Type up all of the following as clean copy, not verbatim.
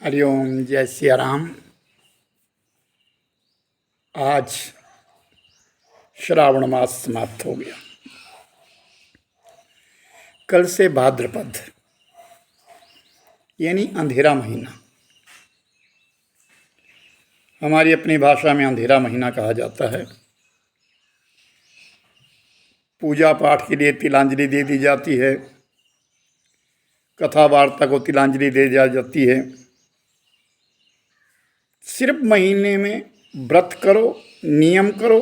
हरिओम, जय सिया राम। आज श्रावण मास समाप्त हो गया। कल से भाद्रपद यानी अंधेरा महीना। हमारी अपनी भाषा में अंधेरा महीना कहा जाता है। पूजा पाठ के लिए तिलांजलि दे दी जाती है, कथा वार्ता को तिलांजलि दे दी जाती है। सिर्फ महीने में व्रत करो, नियम करो,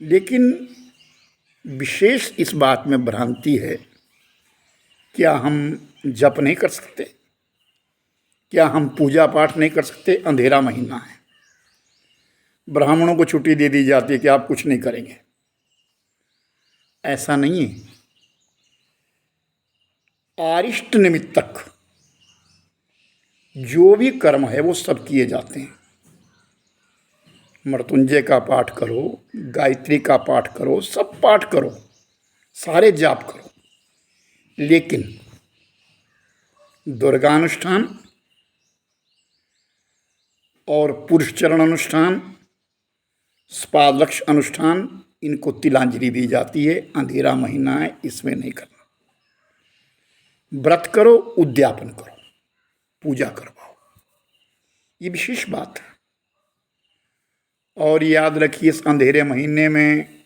लेकिन विशेष इस बात में भ्रांति है। क्या हम जप नहीं कर सकते? क्या हम पूजा पाठ नहीं कर सकते? अंधेरा महीना है, ब्राह्मणों को छुट्टी दे दी जाती है कि आप कुछ नहीं करेंगे। ऐसा नहीं है। आरिष्ट निमित्तक जो भी कर्म है वो सब किए जाते हैं। मृत्युंजय का पाठ करो, गायत्री का पाठ करो, सब पाठ करो, सारे जाप करो, लेकिन दुर्गानुष्ठान और पुरुष चरण अनुष्ठान, स्पादलक्ष अनुष्ठान, इनको तिलांजलि दी जाती है। अंधेरा महीना है, इसमें नहीं करना। व्रत करो, उद्यापन करो, पूजा करवाओ, ये विशेष बात है। और याद रखिए, इस अंधेरे महीने में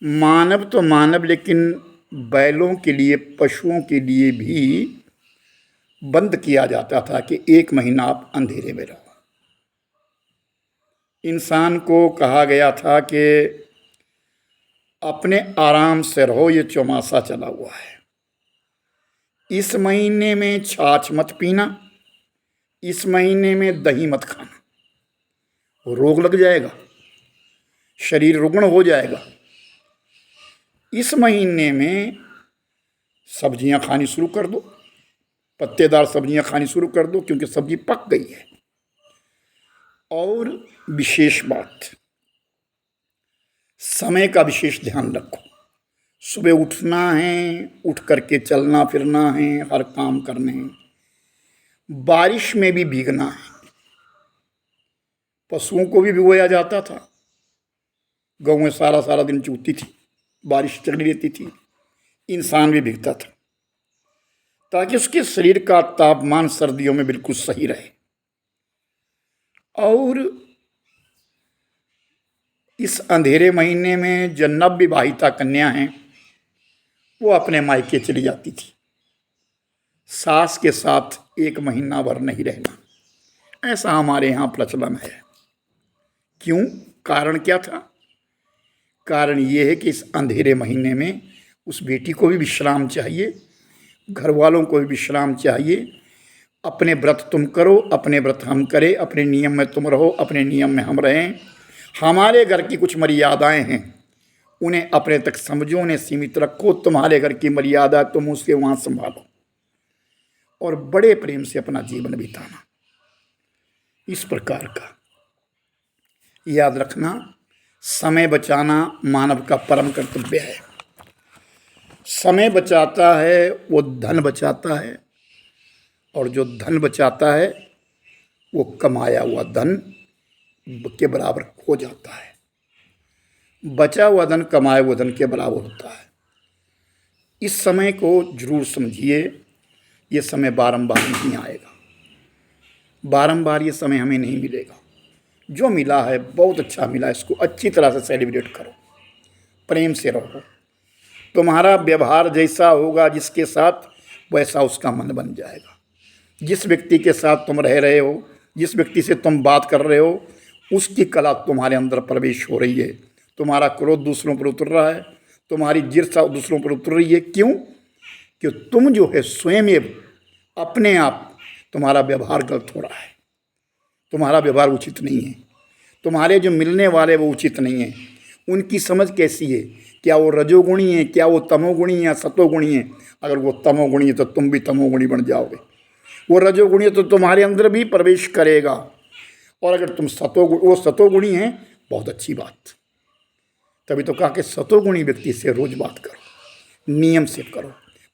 मानव तो मानव, लेकिन बैलों के लिए, पशुओं के लिए भी बंद किया जाता था कि एक महीना आप अंधेरे में रहो। इंसान को कहा गया था कि अपने आराम से रहो, ये चौमासा चला हुआ है। इस महीने में छाछ मत पीना, इस महीने में दही मत खाना, रोग लग जाएगा, शरीर रुग्ण हो जाएगा। इस महीने में सब्जियां खानी शुरू कर दो, पत्तेदार सब्जियां खानी शुरू कर दो, क्योंकि सब्जी पक गई है। और विशेष बात, समय का विशेष ध्यान रखो। सुबह उठना है, उठ करके चलना फिरना है, हर काम करने हैं। बारिश में भी भीगना है। पशुओं को भी भिगोया जाता था। गाँव में सारा सारा दिन चूती थी, बारिश चली रहती थी, इंसान भी भीगता था, ताकि उसके शरीर का तापमान सर्दियों में बिल्कुल सही रहे। और इस अंधेरे महीने में जो नवविवाहिता कन्या हैं, वो अपने मायके चली जाती थी। सास के साथ एक महीना भर नहीं रहना, ऐसा हमारे यहाँ प्रचलन है। क्यों? कारण क्या था? कारण ये है कि इस अंधेरे महीने में उस बेटी को भी विश्राम चाहिए, घर वालों को भी विश्राम चाहिए। अपने व्रत तुम करो, अपने व्रत हम करें, अपने नियम में तुम रहो, अपने नियम में हम रहें। हमारे घर की कुछ मर्यादाएं हैं, उन्हें अपने तक समझो, उन्हें सीमित रखो। तुम्हारे घर की मर्यादा तुम उसके वहाँ संभालो और बड़े प्रेम से अपना जीवन बिताना। इस प्रकार का याद रखना, समय बचाना मानव का परम कर्तव्य है। समय बचाता है वो धन बचाता है, और जो धन बचाता है वो कमाया हुआ धन के बराबर हो जाता है। बचा हुआ धन कमाए हुए धन के बराबर होता है। इस समय को जरूर समझिए। ये समय बारंबार नहीं आएगा, बारंबार ये समय हमें नहीं मिलेगा। जो मिला है बहुत अच्छा मिला, इसको अच्छी तरह से सेलिब्रेट करो, प्रेम से रहो। तुम्हारा व्यवहार जैसा होगा जिसके साथ, वैसा उसका मन बन जाएगा। जिस व्यक्ति के साथ तुम रह रहे हो, जिस व्यक्ति से तुम बात कर रहे हो, उसकी कला तुम्हारे अंदर प्रवेश हो रही है। तुम्हारा क्रोध दूसरों पर उतर रहा है, तुम्हारी ईर्ष्या दूसरों पर उतर रही है। क्यों? कि तुम जो है स्वयं अपने आप, तुम्हारा व्यवहार गलत हो रहा है, तुम्हारा व्यवहार उचित नहीं है, तुम्हारे जो मिलने वाले वो उचित नहीं है। उनकी समझ कैसी है? क्या वो रजोगुणी है, क्या वो तमोगुणी या सतोगुणी है? अगर वो तमोगुणी है तो तुम भी तमोगुणी बन जाओगे। वो रजोगुणी है तो तुम्हारे अंदर भी प्रवेश करेगा। और अगर तुम वो सतोगुणी है, बहुत अच्छी बात। तभी तो कहा कि सतोगुणी व्यक्ति से रोज बात करो, नियम से करो,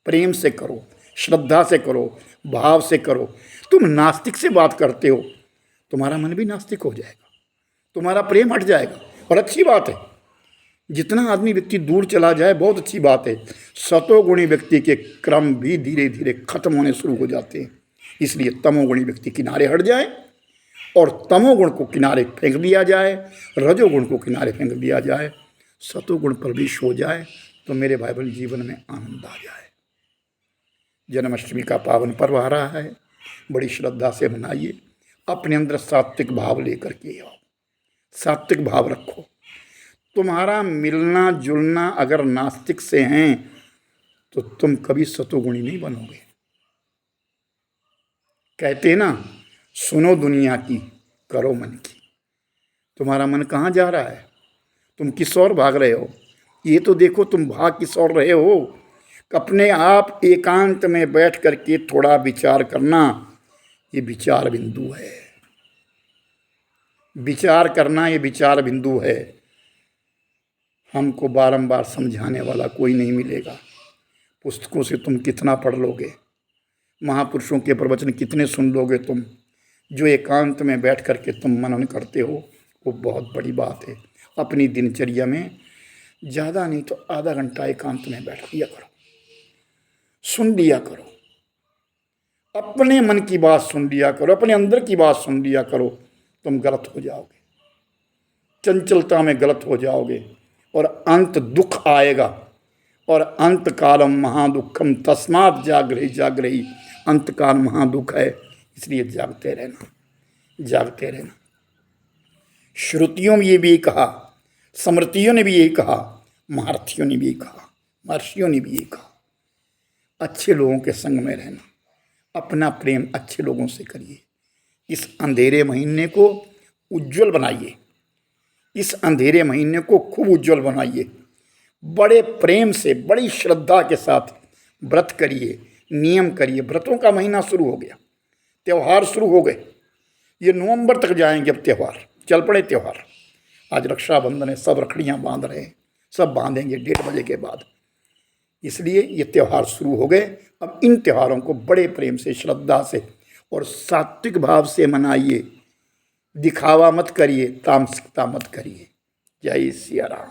प्रेम से करो, श्रद्धा से करो, भाव से करो। तुम नास्तिक से बात करते हो, तुम्हारा मन भी नास्तिक हो जाएगा, तुम्हारा प्रेम हट जाएगा। और अच्छी बात है, जितना आदमी व्यक्ति दूर चला जाए बहुत अच्छी बात है। सतोगुणी व्यक्ति के क्रम भी धीरे धीरे खत्म होने शुरू हो जाते हैं। इसलिए तमोगुणी व्यक्ति किनारे हट जाए और तमोगुण को किनारे फेंक दिया जाए, रजोगुण को किनारे फेंक दिया जाए, सतोगुण प्रवेश हो जाए, तो मेरे भाई बहन जीवन में आनंद आ जाए। जन्माष्टमी का पावन पर्व आ रहा है, बड़ी श्रद्धा से मनाइए। अपने अंदर सात्विक भाव लेकर के आओ, सात्विक भाव रखो। तुम्हारा मिलना जुलना अगर नास्तिक से हैं तो तुम कभी सतोगुणी नहीं बनोगे। कहते हैं ना, सुनो दुनिया की, करो मन की। तुम्हारा मन कहाँ जा रहा है? तुम किस ओर भाग रहे हो? ये तो देखो तुम भाग किस ओर रहे हो। अपने आप एकांत में बैठ करके थोड़ा विचार करना, ये विचार बिंदु है। विचार करना ये विचार बिंदु है। हमको बारंबार समझाने वाला कोई नहीं मिलेगा। पुस्तकों से तुम कितना पढ़ लोगे, महापुरुषों के प्रवचन कितने सुन लोगे तुम। जो एकांत में बैठ करके तुम मनन करते हो वो बहुत बड़ी बात है। अपनी दिनचर्या में ज़्यादा नहीं तो आधा घंटा एकांत में बैठ लिया करो, सुन लिया करो, अपने मन की बात सुन लिया करो, अपने अंदर की बात सुन लिया करो। तुम गलत हो जाओगे, चंचलता में गलत हो जाओगे और अंत दुख आएगा। और अंत कालम महादुखम तस्मात् जागृहि जागृहि। अंत काल महादुख है, इसलिए जागते रहना, जागते रहना। श्रुतियों में ये भी कहा, स्मृतियों ने भी यही कहा, महारथियों ने भी यही कहा, महर्षियों ने भी यही कहा। अच्छे लोगों के संग में रहना, अपना प्रेम अच्छे लोगों से करिए। इस अंधेरे महीने को उज्जवल बनाइए, इस अंधेरे महीने को खूब उज्जवल बनाइए। बड़े प्रेम से, बड़ी श्रद्धा के साथ व्रत करिए, नियम करिए। व्रतों का महीना शुरू हो गया, त्यौहार शुरू हो गए। ये नवंबर तक जाएंगे अब त्यौहार, चल पड़े त्यौहार। आज रक्षाबंधन है, सब रखड़ियाँ बांध रहे हैं, सब बांधेंगे 1:30 बजे के बाद। इसलिए ये त्यौहार शुरू हो गए। अब इन त्योहारों को बड़े प्रेम से, श्रद्धा से और सात्विक भाव से मनाइए। दिखावा मत करिए, तामसिकता मत करिए। जय सिया राम।